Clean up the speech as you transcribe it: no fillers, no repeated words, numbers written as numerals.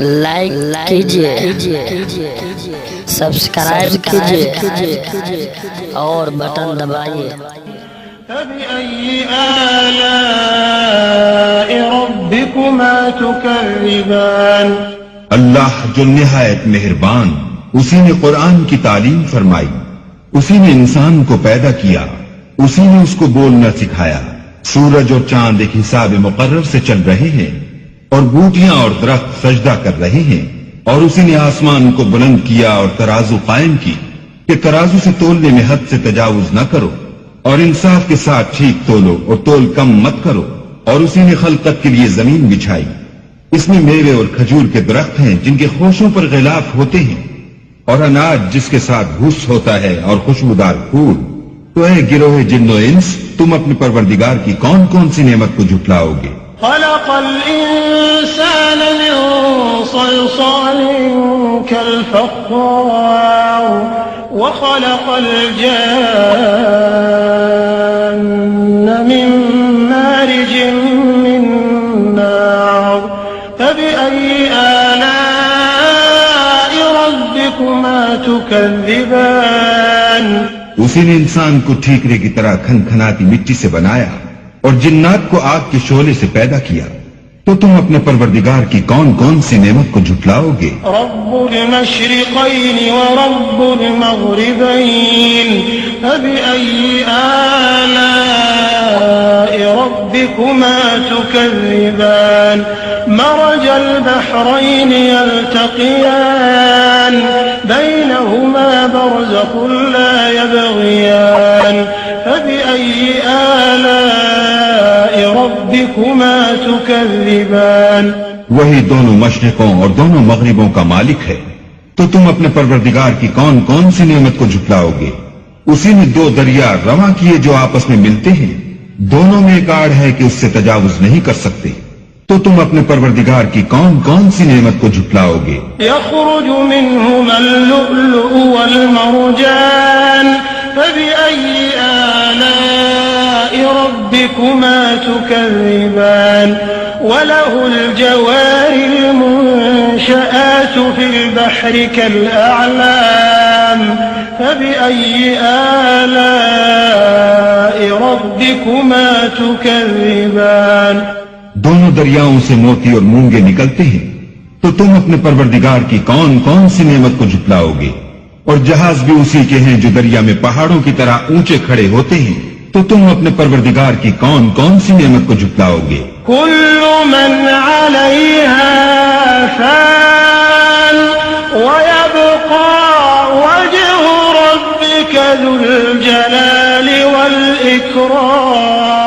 Like کیجیے، subscribe کیجیے اور بٹن دبائیے۔ فبأي آلاء ربكما تكذبان۔ اللہ جو نہایت مہربان، اسی نے قرآن کی تعلیم فرمائی، اسی نے انسان کو پیدا کیا، اسی نے اس کو بولنا سکھایا۔ سورج اور چاند ایک حساب مقرر سے چل رہے ہیں، اور بوٹیاں اور درخت سجدہ کر رہے ہیں، اور اسی نے آسمان کو بلند کیا اور ترازو قائم کی کہ ترازو سے تولنے میں حد سے تجاوز نہ کرو، اور انصاف کے ساتھ ٹھیک تولو اور تول کم مت کرو۔ اور اسی نے خلقت کے لیے زمین بچھائی، اس میں میوے اور کھجور کے درخت ہیں جن کے خوشوں پر غلاف ہوتے ہیں، اور اناج جس کے ساتھ بھوس ہوتا ہے، اور خوشبودار پھول۔ تو اے گروہ جن و انس، تم اپنے پروردگار کی کون کون سی نعمت کو جھٹلاؤ گے؟ خلق الإنسان من صلصال كالفخار وخلق الجان من مارج من نار فبأي آلاء ربكما تكذبان۔ اسی نے انسان کو ٹھیکرے کی طرح کھن کھناتی مٹی سے بنایا اور جنات کو آگ کے شعلے سے پیدا کیا، تو تم اپنے پروردگار کی کون کون سی نعمت کو جھٹلاؤ گے؟ رب المشرقین ورب المغربین فبأي آلاء ربكما تكذبان۔ مرج البحرين يلتقيان بينهما برزخ لا يبغيان فبأي آلاء ربكما تكذبان۔ وہی دونوں مشرقوں اور دونوں مغربوں کا مالک ہے، تو تم اپنے پروردگار کی کون کون سی نعمت کو جھٹلاؤ گے؟ اسی نے دو دریا رواں کیے جو آپس میں ملتے ہیں، دونوں میں ایک آڑ ہے کہ اس سے تجاوز نہیں کر سکتے، تو تم اپنے پروردگار کی کون کون سی نعمت کو جھٹلاؤ گے؟ يخرج منهما اللؤلؤ والمرجان فبأي آلاء ربكما تكذبان۔ وله الجوار المنشآت في البحر كالأعلام فبأي آلاء ربكما تكذبان۔ دونوں دریاؤں سے موتی اور مونگے نکلتے ہیں، تو تم اپنے پروردگار کی کون کون سی نعمت کو جھٹلاؤ گے؟ اور جہاز بھی اسی کے ہیں جو دریا میں پہاڑوں کی طرح اونچے کھڑے ہوتے ہیں، تو تم اپنے پروردگار کی کون کون سی نعمت کو جھٹلاؤ گے؟ كل من عليها فان ويبقى وجه ربك ذو الجلال والإكرام۔